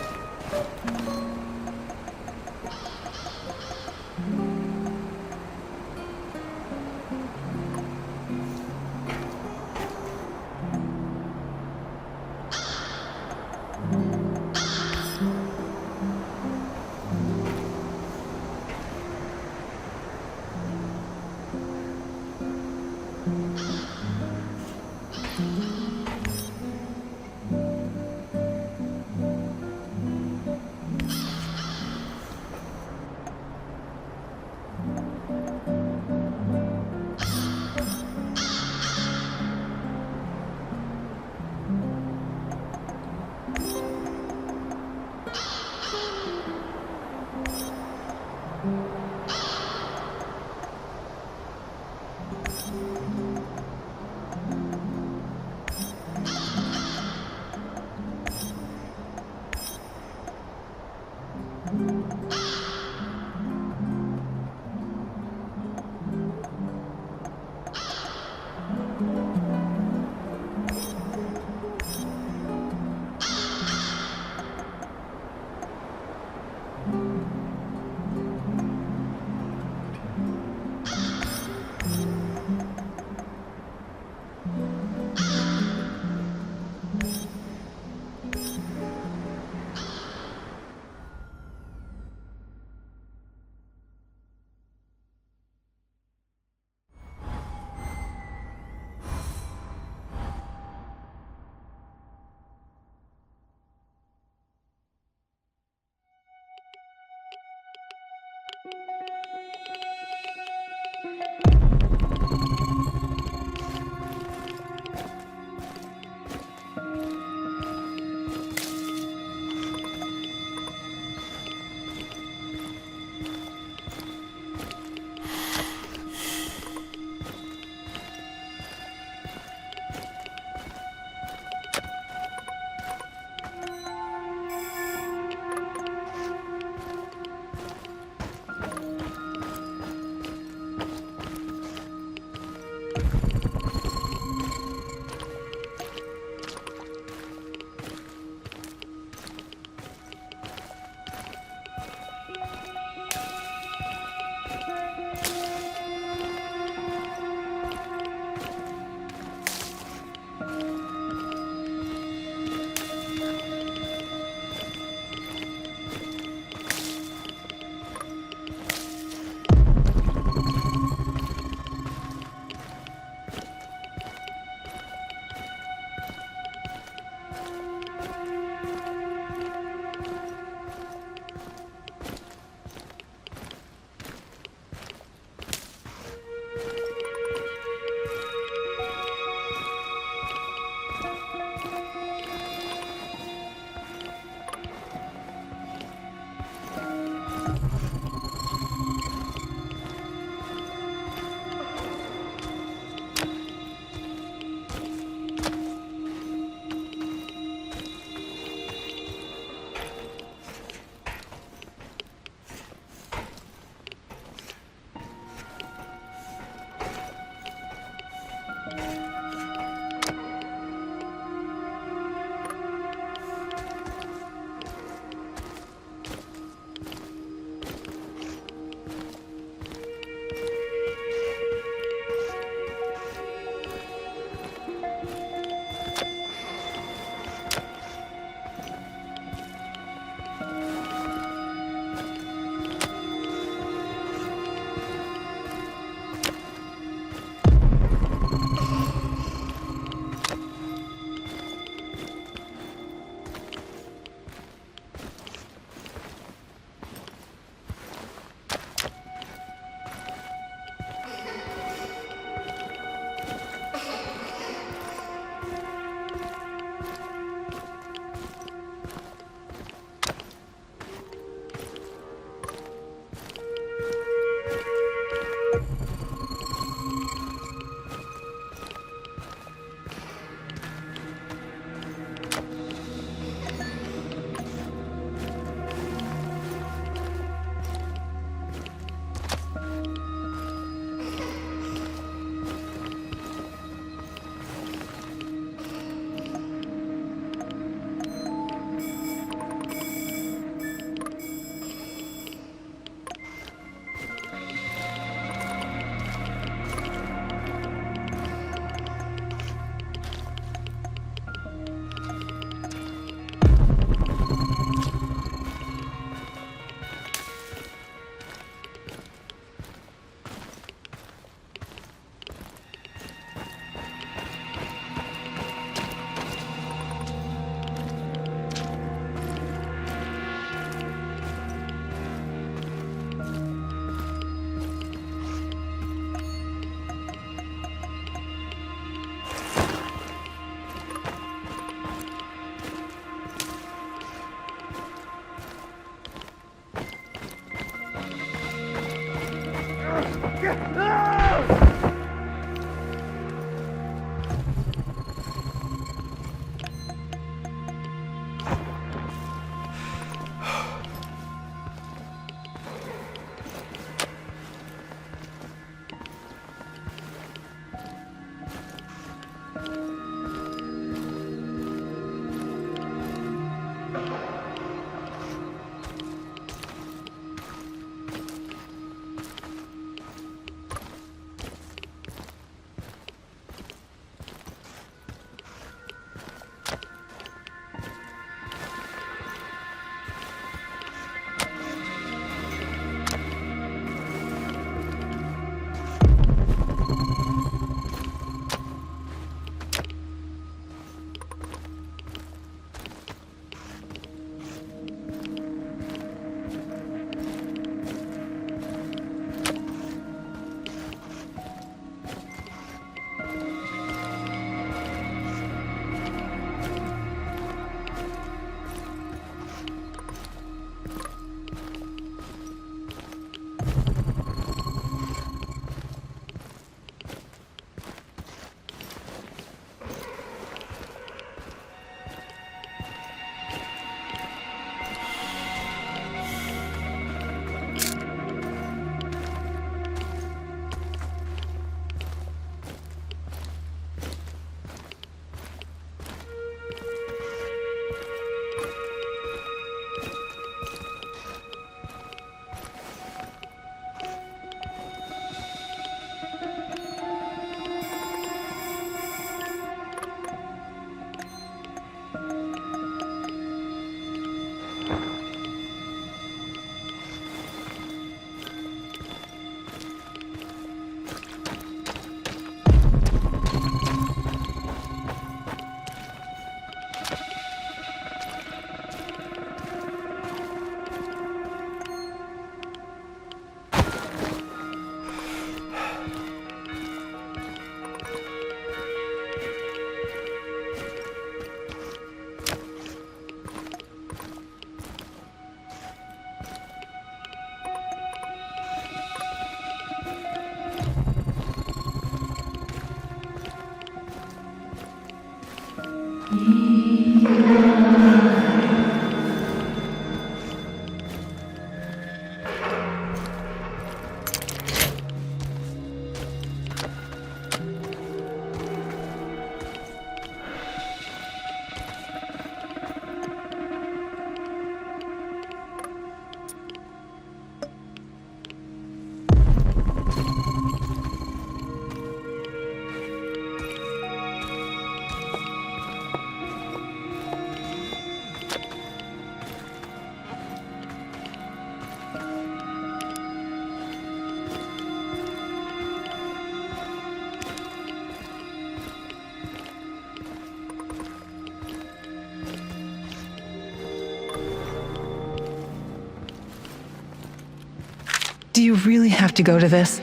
Do you really have to go to this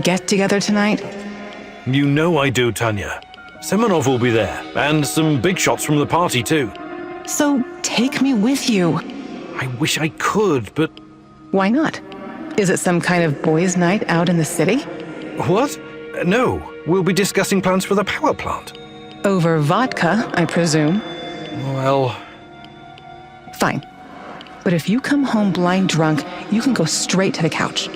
get-together tonight? You know I do, Tanya. Semenov will be there, and some big shots from the party, too. So take me with you. I wish I could, but... Why not? Is it some kind of boys' night out in the city? What? No, we'll be discussing plans for the power plant. Over vodka, I presume. Well... Fine. But if you come home blind drunk, you can go straight to the couch.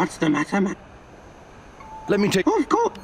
What's the matter, man? Let me take... Of course.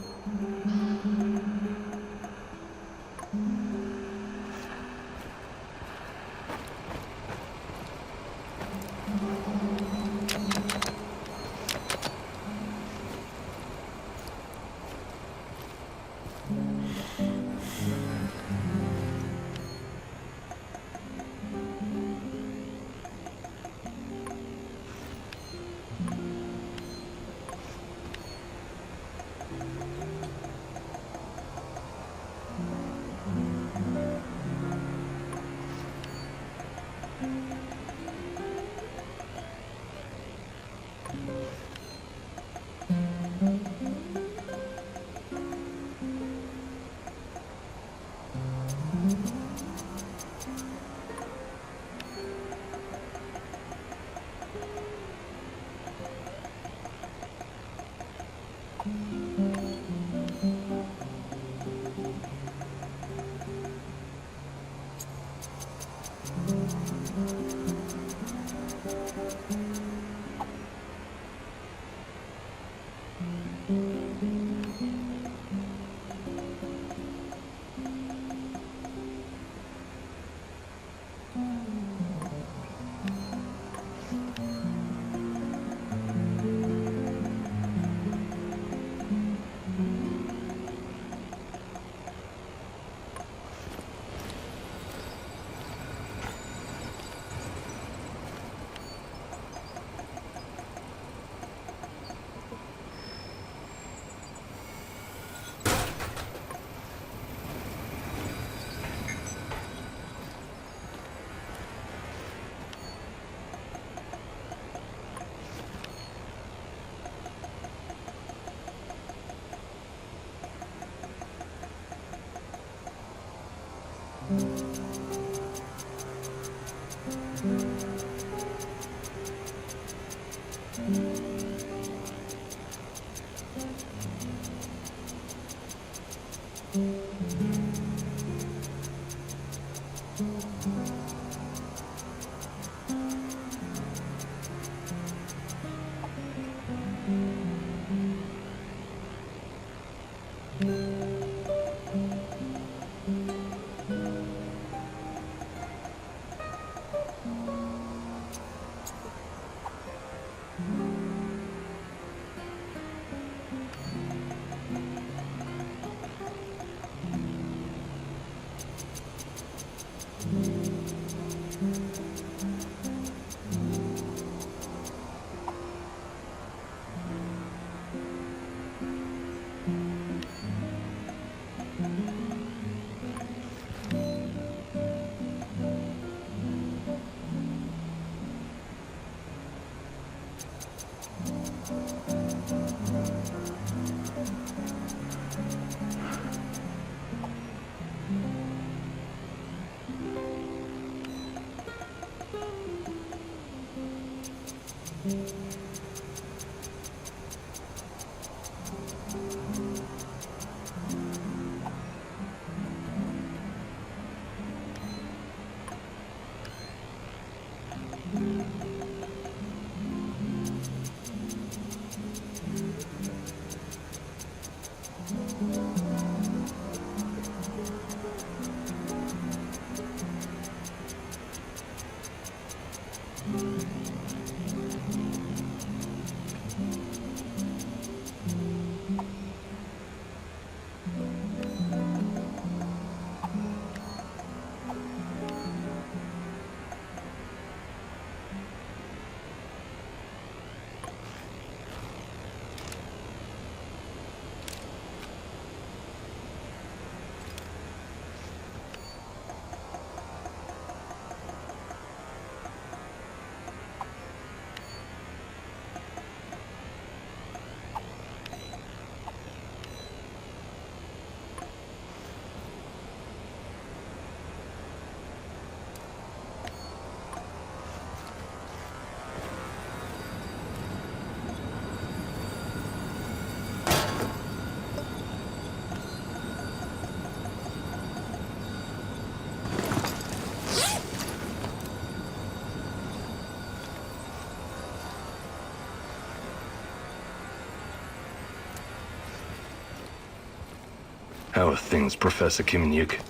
How are things, Professor Kiminyuk?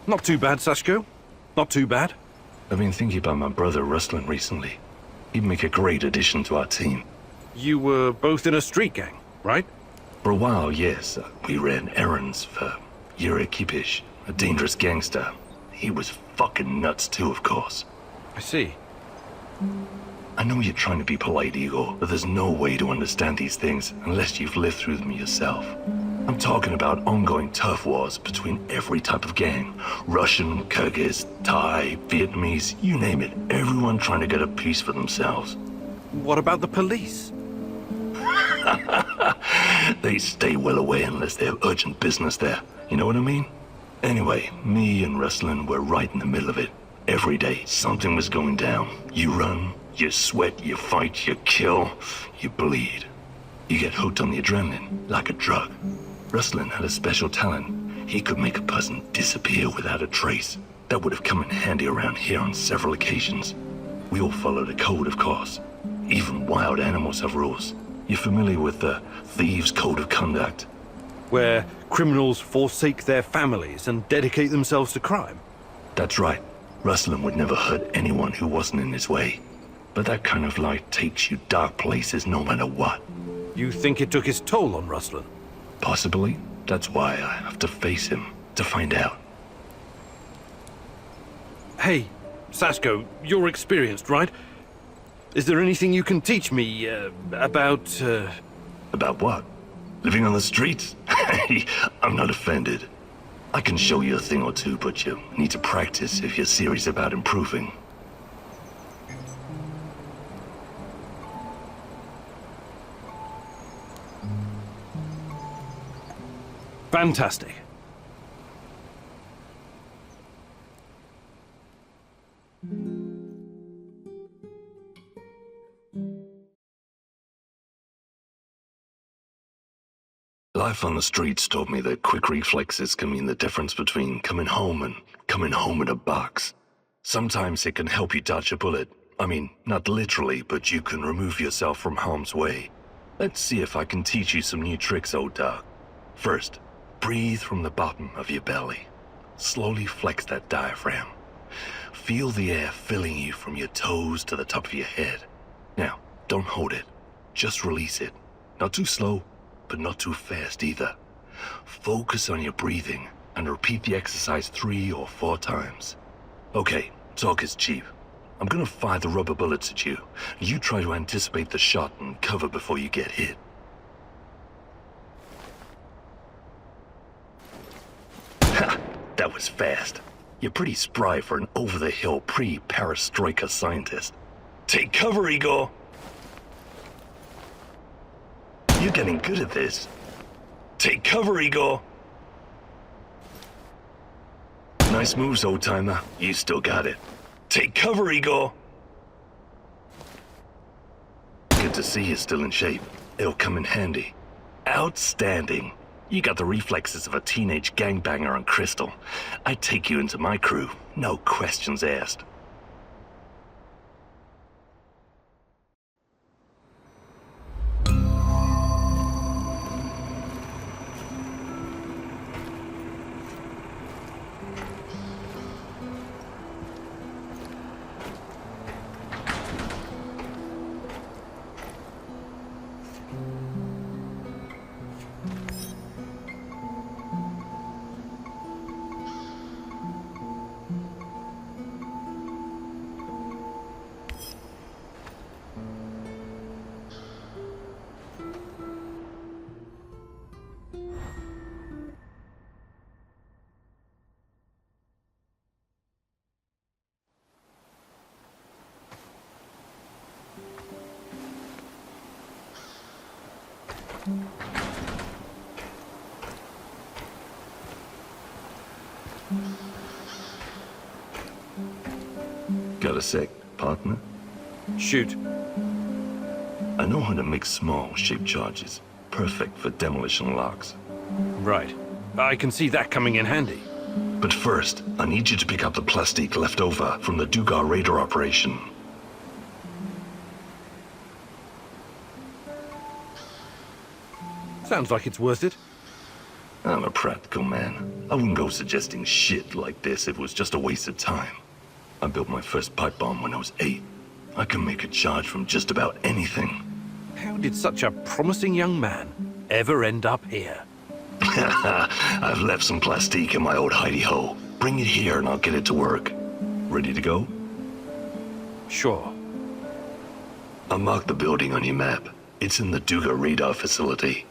Not too bad, Sashko. Not too bad. I've been thinking about my brother Rustlin recently. He'd make a great addition to our team. You were both in a street gang, right? For a while, yes. We ran errands for Yuri Kipish, a dangerous gangster. He was fucking nuts too, of course. I see. I know you're trying to be polite, Igor, but there's no way to understand these things unless you've lived through them yourself. I'm talking about ongoing turf wars between every type of gang. Russian, Kyrgyz, Thai, Vietnamese, you name it. Everyone trying to get a piece for themselves. What about the police? They stay well away unless they have urgent business there. You know what I mean? Anyway, me and Rustlin were right in the middle of it. Every day, something was going down. You run, you sweat, you fight, you kill, you bleed. You get hooked on the adrenaline, like a drug. Rustlin had a special talent. He could make a person disappear without a trace. That would have come in handy around here on several occasions. We all followed a code, of course. Even wild animals have rules. You're familiar with the Thieves' Code of Conduct? Where criminals forsake their families and dedicate themselves to crime? That's right. Rustlin would never hurt anyone who wasn't in his way. But that kind of life takes you dark places no matter what. You think it took its toll on Rustlin? Possibly. That's why I have to face him, to find out. Hey, Sashko, you're experienced, right? Is there anything you can teach me, about... About what? Living on the streets? I'm not offended. I can show you a thing or two, but you need to practice if you're serious about improving. Fantastic. Life on the streets taught me that quick reflexes can mean the difference between coming home and coming home in a box. Sometimes it can help you dodge a bullet. I mean, not literally, but you can remove yourself from harm's way. Let's see if I can teach you some new tricks, old dog. First, breathe from the bottom of your belly. Slowly flex that diaphragm. Feel the air filling you from your toes to the top of your head. Now, don't hold it. Just release it. Not too slow, but not too fast either. Focus on your breathing and repeat the exercise 3 or 4 times. Okay, talk is cheap. I'm gonna fire the rubber bullets at you. You try to anticipate the shot and cover before you get hit. Ha! That was fast. You're pretty spry for an over-the-hill pre-perestroika scientist. Take cover, Igor! You're getting good at this. Take cover, Igor! Nice moves, old-timer. You still got it. Take cover, Igor! Good to see you're still in shape. It'll come in handy. Outstanding. You got the reflexes of a teenage gangbanger on Crystal. I'd take you into my crew. No questions asked. Got a sec, partner? Shoot. I know how to make small, shaped charges. Perfect for demolition locks. Right. I can see that coming in handy. But first, I need you to pick up the plastic left over from the Dugar radar operation. Sounds like it's worth it. I'm a practical man. I wouldn't go suggesting shit like this if it was just a waste of time. I built my first pipe bomb when I was 8. I can make a charge from just about anything. How did such a promising young man ever end up here? I've left some plastique in my old hidey-hole. Bring it here and I'll get it to work. Ready to go? Sure. I marked the building on your map. It's in the Duga radar facility.